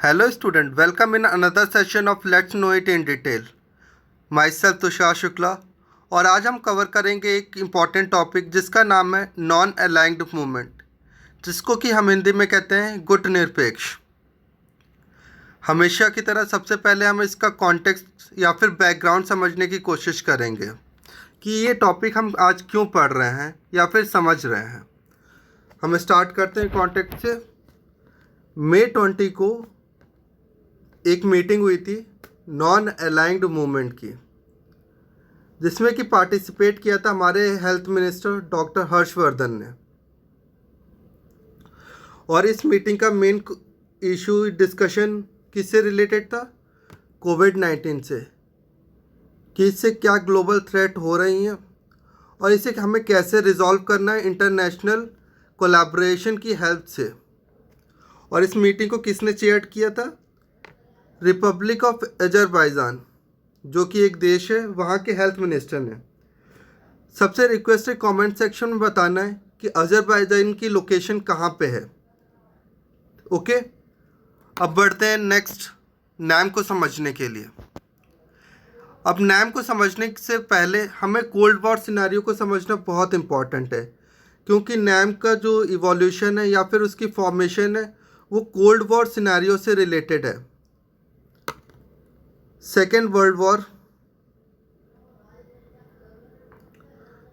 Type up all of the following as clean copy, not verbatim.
Hello student, welcome in another session of Let's Know It in Detail. Myself Tushar Shukla और आज हम cover करेंगे एक इम्पॉर्टेंट टॉपिक जिसका नाम है नॉन अलाइंड मूवमेंट, जिसको कि हम हिंदी में कहते हैं गुट निरपेक्ष। हमेशा की तरह सबसे पहले हम इसका कॉन्टेक्स्ट या फिर बैकग्राउंड समझने की कोशिश करेंगे कि ये टॉपिक हम आज क्यों पढ़ रहे हैं या फिर समझ रहे हैं। हम स्टार्ट करते हैं कॉन्टेक्स्ट से। मई 20 को एक मीटिंग हुई थी नॉन अलाइंड मूवमेंट की, जिसमें कि पार्टिसिपेट किया था हमारे हेल्थ मिनिस्टर डॉक्टर हर्षवर्धन ने। और इस मीटिंग का मेन इशू डिस्कशन किससे रिलेटेड था? कोविड-19 से, कि इससे क्या ग्लोबल थ्रेट हो रही हैं और इसे हमें कैसे रिजॉल्व करना है इंटरनेशनल कोलैबोरेशन की हेल्प से। और इस मीटिंग को किसने चेयर किया था? रिपब्लिक ऑफ अजरबैजान, जो कि एक देश है, वहाँ के हेल्थ मिनिस्टर ने। सबसे रिक्वेस्ट है कमेंट सेक्शन में बताना है कि अजरबैजान की लोकेशन कहाँ पे है। ओके, अब बढ़ते हैं नेक्स्ट नाम को समझने के लिए। अब नाम को समझने से पहले हमें कोल्ड वॉर सिनेरियो को समझना बहुत इम्पॉर्टेंट है, क्योंकि नाम का जो इवोल्यूशन है या फिर उसकी फॉर्मेशन है वो कोल्ड वॉर सिनेरियो से रिलेटेड है। सेकेंड वर्ल्ड वॉर,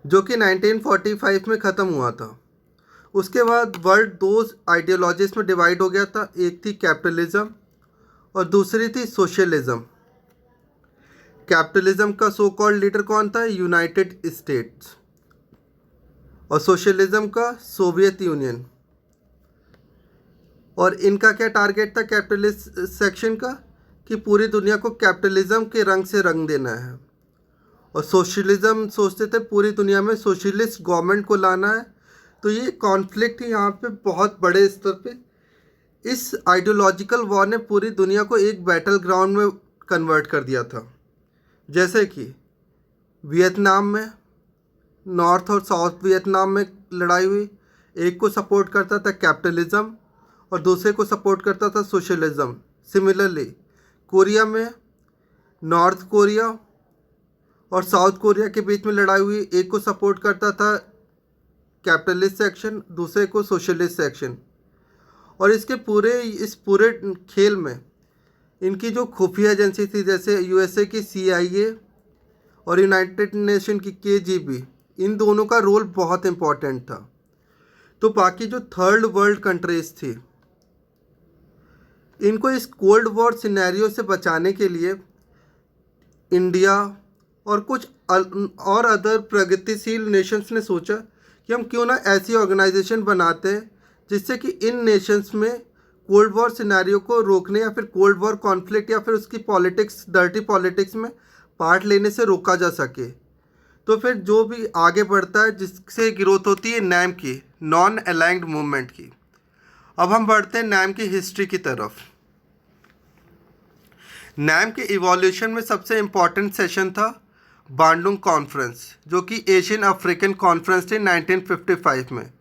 जो कि 1945 में ख़त्म हुआ था, उसके बाद वर्ल्ड दो आइडियोलॉजीज़ में डिवाइड हो गया था। एक थी कैपिटलिज्म और दूसरी थी सोशलिज्म। कैपिटलिज्म का सो कॉल्ड लीडर कौन था? United states. और सोशलिज्म का सोवियत यूनियन। और इनका क्या टारगेट था कैपिटलिस्ट सेक्शन का? कि पूरी दुनिया को कैपिटलिज्म के रंग से रंग देना है। और सोशलिज्म सोचते थे पूरी दुनिया में सोशलिस्ट गवर्नमेंट को लाना है। तो ये कॉन्फ्लिक्ट ही यहाँ पे बहुत बड़े स्तर पे, इस आइडियोलॉजिकल वॉर ने पूरी दुनिया को एक बैटल ग्राउंड में कन्वर्ट कर दिया था। जैसे कि वियतनाम में नॉर्थ और साउथ वियतनाम में लड़ाई हुई, एक को सपोर्ट करता था कैपिटलिज्म और दूसरे को सपोर्ट करता था सोशलिज्म। सिमिलरली कोरिया में नॉर्थ कोरिया और साउथ कोरिया के बीच में लड़ाई हुई, एक को सपोर्ट करता था कैपिटलिस्ट सेक्शन, दूसरे को सोशलिस्ट सेक्शन। और इस पूरे खेल में इनकी जो खुफिया एजेंसी थी, जैसे यूएसए की CIA और यूनाइटेड नेशन की KGB, इन दोनों का रोल बहुत इम्पोर्टेंट था। तो बाकी जो थर्ड वर्ल्ड कंट्रीज थी, इनको इस कोल्ड वॉर सिनेरियो से बचाने के लिए इंडिया और कुछ और अदर प्रगतिशील नेशंस ने सोचा कि हम क्यों ना ऐसी ऑर्गेनाइजेशन बनाते हैं जिससे कि इन नेशंस में कोल्ड वॉर सिनेरियो को रोकने या फिर कोल्ड वॉर कॉन्फ्लिक्ट या फिर उसकी पॉलिटिक्स, डर्टी पॉलिटिक्स में पार्ट लेने से रोका जा सके। तो फिर जो भी आगे बढ़ता है, जिससे ग्रोथ होती है नैम की, नॉन अलाइंड मूवमेंट की। अब हम बढ़ते हैं नैम की हिस्ट्री की तरफ। नैम के इवोल्यूशन में सबसे इम्पॉर्टेंट सेशन था बांडुंग कॉन्फ्रेंस, जो कि एशियन अफ्रीकन कॉन्फ्रेंस थी 1955 में,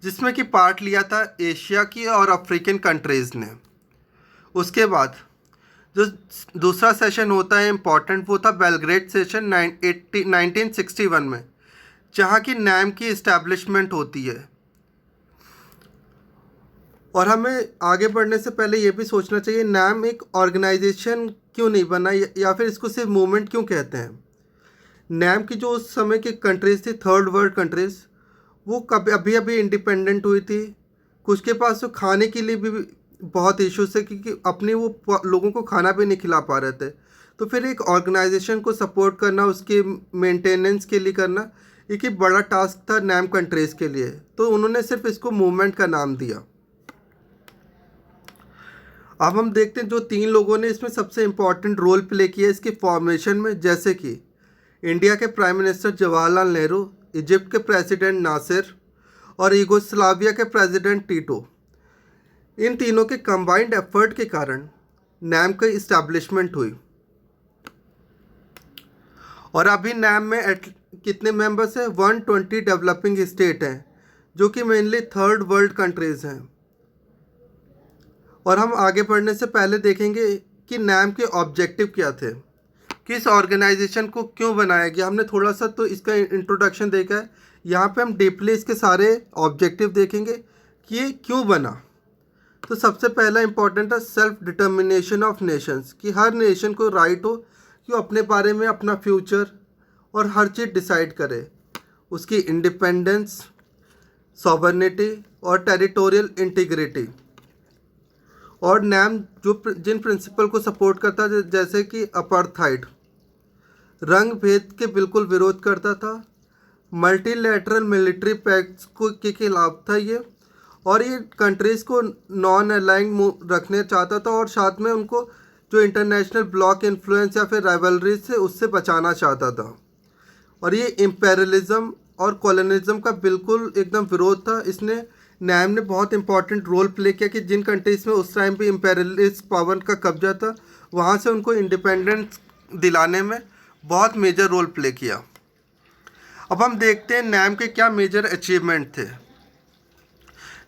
जिसमें कि पार्ट लिया था एशिया की और अफ्रीकन कंट्रीज़ ने। उसके बाद जो दूसरा सेशन होता है इम्पॉर्टेंट, वो था बेलग्रेड सेशन 1961 में, जहाँ की नैम की इस्टेब्लिशमेंट होती है। और हमें आगे बढ़ने से पहले ये भी सोचना चाहिए नैम एक ऑर्गेनाइजेशन क्यों नहीं बना, या फिर इसको सिर्फ मूवमेंट क्यों कहते हैं। नैम की जो उस समय की कंट्रीज़ थी, थर्ड वर्ल्ड कंट्रीज़, वो कभी अभी अभी इंडिपेंडेंट हुई थी। कुछ के पास तो खाने के लिए भी बहुत इश्यूज थे, क्योंकि अपने वो लोगों को खाना भी नहीं खिला पा रहे थे। तो फिर एक ऑर्गेनाइजेशन को सपोर्ट करना, उसके मेंटेनेंस के लिए करना, एक बड़ा टास्क था नैम कंट्रीज़ के लिए। तो उन्होंने सिर्फ इसको मूवमेंट का नाम दिया। अब हम देखते हैं जो तीन लोगों ने इसमें सबसे इम्पॉर्टेंट रोल प्ले किया इसके फॉर्मेशन में, जैसे कि इंडिया के prime minister Jawaharlal Nehru, Egypt के प्रेसिडेंट नासिर और यूगोस्लाविया के प्रेसिडेंट टीटो। इन तीनों के कंबाइंड एफर्ट के कारण नैम की इस्टेब्लिशमेंट हुई। और अभी नैम में कितने मेंबर्स हैं? 120 डेवलपिंग स्टेट हैं, जो कि मेनली थर्ड वर्ल्ड कंट्रीज़ हैं। और हम आगे बढ़ने से पहले देखेंगे कि नैम के ऑब्जेक्टिव क्या थे, किस ऑर्गेनाइजेशन को क्यों बनाया गया। हमने थोड़ा सा तो इसका इंट्रोडक्शन देखा है, यहाँ पे हम डीपली इसके सारे ऑब्जेक्टिव देखेंगे कि ये क्यों बना। तो सबसे पहला इंपॉर्टेंट है सेल्फ डिटर्मिनेशन ऑफ नेशंस, कि हर नेशन को राइट हो कि वो अपने बारे में अपना फ्यूचर और हर चीज़ डिसाइड करे, उसकी इंडिपेंडेंस, सॉवर्निटी और टेरिटोरियल इंटीग्रिटी। और नैम जिन प्रिंसिपल को सपोर्ट करता है, जैसे कि अपार्थाइड, रंग भेद के बिल्कुल विरोध करता था, मल्टीलैटरल मिलिट्री पैक्ट्स को के खिलाफ था ये, और ये कंट्रीज़ को नॉन अलाइंग रखने चाहता था, और साथ में उनको जो इंटरनेशनल ब्लॉक इन्फ्लुएंस या फिर राइवलरी से उससे बचाना चाहता था। और ये इम्पेरियलिज्म और कॉलोनिज्म का बिल्कुल एकदम विरोध था। इसने नैम ने बहुत इंपॉर्टेंट रोल प्ले किया कि जिन कंट्रीज़ में उस टाइम पे इम्पेरियलिस्ट पावर का कब्जा था, वहाँ से उनको इंडिपेंडेंस दिलाने में बहुत मेजर रोल प्ले किया। अब हम देखते हैं नैम के क्या मेजर अचीवमेंट थे,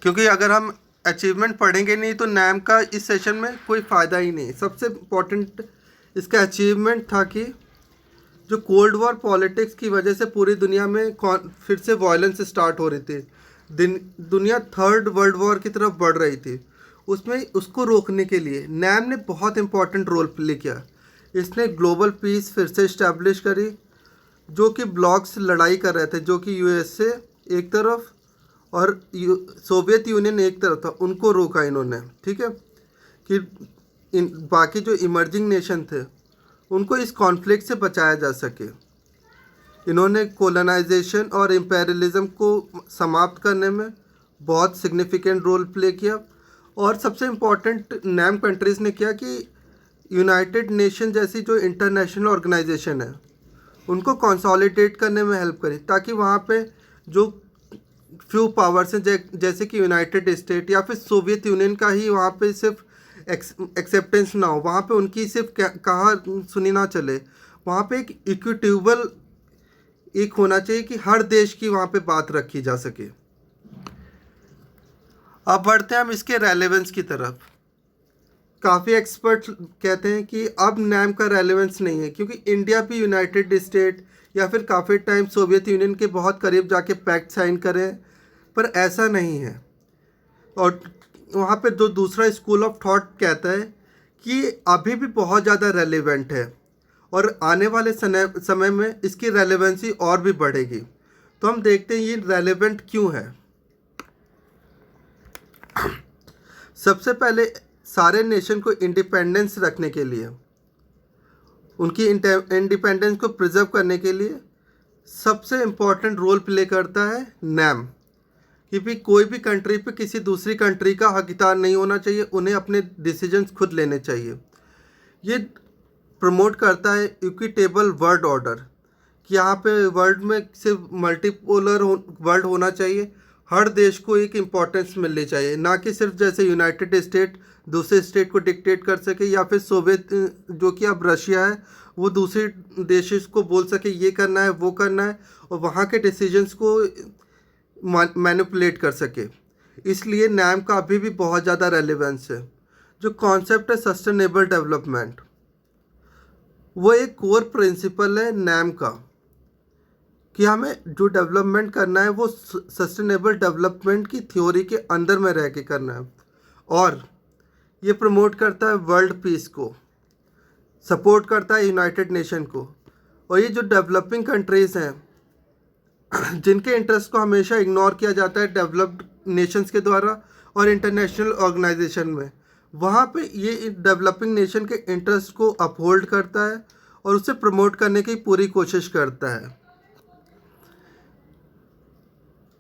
क्योंकि अगर हम अचीवमेंट पढ़ेंगे नहीं तो नैम का इस सेशन में कोई फ़ायदा ही नहीं। सबसे इम्पोर्टेंट इसका अचीवमेंट था कि जो कोल्ड वॉर पॉलिटिक्स की वजह से पूरी दुनिया में फिर से वायलेंस स्टार्ट हो रही थी, दुनिया थर्ड वर्ल्ड वॉर की तरफ बढ़ रही थी, उसमें उसको रोकने के लिए नैम ने बहुत इंपॉर्टेंट रोल प्ले किया। इसने ग्लोबल पीस फिर से इस्टेब्लिश करी, जो कि ब्लॉक्स लड़ाई कर रहे थे, जो कि यूएसए एक तरफ और सोवियत यूनियन एक तरफ था, उनको रोका इन्होंने। ठीक है, कि बाकी जो इमर्जिंग नेशन थे उनको इस कॉन्फ्लिक्ट से बचाया जा सके। इन्होंने कोलोनाइजेशन और इम्पेरियलिज्म को समाप्त करने में बहुत सिग्निफिकेंट रोल प्ले किया। और सबसे इम्पॉर्टेंट नैम कंट्रीज़ ने किया कि यूनाइटेड नेशन जैसी जो इंटरनेशनल ऑर्गेनाइजेशन है उनको कंसोलिडेट करने में हेल्प करी, ताकि वहाँ पे जो फ्यू पावर्स हैं जैसे कि यूनाइटेड स्टेट या फिर सोवियत यूनियन का ही वहाँ पे सिर्फ एक्सेप्टेंस ना हो, वहाँ पे उनकी सिर्फ कहा सुनी ना चले, वहाँ पे एक इक्विटेबल एक होना चाहिए कि हर देश की वहाँ पे बात रखी जा सके। अब बढ़ते हैं हम इसके रेलेवेंस की तरफ। काफ़ी एक्सपर्ट कहते हैं कि अब नैम का रेलेवेंस नहीं है, क्योंकि इंडिया भी यूनाइटेड स्टेट या फिर काफ़ी टाइम सोवियत यूनियन के बहुत करीब जाके पैक्ट साइन करें, पर ऐसा नहीं है। और वहाँ पे जो दूसरा स्कूल ऑफ थॉट कहता है कि अभी भी बहुत ज़्यादा रेलेवेंट है और आने वाले समय में इसकी रेलेवेंसी और भी बढ़ेगी। तो हम देखते हैं ये रेलेवेंट क्यों है। सबसे पहले सारे नेशन को इंडिपेंडेंस रखने के लिए, उनकी इंडिपेंडेंस को प्रिजर्व करने के लिए सबसे इम्पॉर्टेंट रोल प्ले करता है नैम, कि भी कोई भी कंट्री पे किसी दूसरी कंट्री का हकदार नहीं होना चाहिए, उन्हें अपने डिसीजंस खुद लेने चाहिए। ये प्रमोट करता है इक्विटेबल वर्ल्ड ऑर्डर, कि यहाँ पे वर्ल्ड में सिर्फ मल्टीपोलर वर्ल्ड होना चाहिए, हर देश को एक इम्पोर्टेंस मिलनी चाहिए, ना कि सिर्फ जैसे यूनाइटेड स्टेट दूसरे स्टेट को डिक्टेट कर सके, या फिर सोवियत जो कि अब रशिया है वो दूसरे देश को बोल सके ये करना है वो करना है, और वहाँ के डिसीजंस को मैनिपुलेट कर सके। इसलिए नैम का अभी भी बहुत ज़्यादा रेलेवेंस है। जो कॉन्सेप्ट है सस्टेनेबल डेवलपमेंट, वो एक कोर प्रिंसिपल है नैम का, कि हमें जो डेवलपमेंट करना है वो सस्टेनेबल डेवलपमेंट की थ्योरी के अंदर में रह के करना है। और ये प्रमोट करता है वर्ल्ड पीस को, सपोर्ट करता है यूनाइटेड नेशन को। और ये जो डेवलपिंग कंट्रीज़ हैं जिनके इंटरेस्ट को हमेशा इग्नोर किया जाता है डेवलप्ड नेशंस के द्वारा और इंटरनेशनल ऑर्गेनाइजेशन में, वहाँ पे ये डेवलपिंग नेशन के इंटरेस्ट को अपहोल्ड करता है और उसे प्रमोट करने की पूरी कोशिश करता है।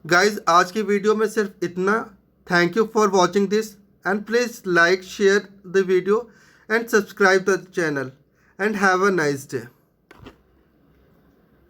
गाइज, आज की वीडियो में सिर्फ इतना। Thank you for watching this and please like share the video and subscribe the channel and have a nice day.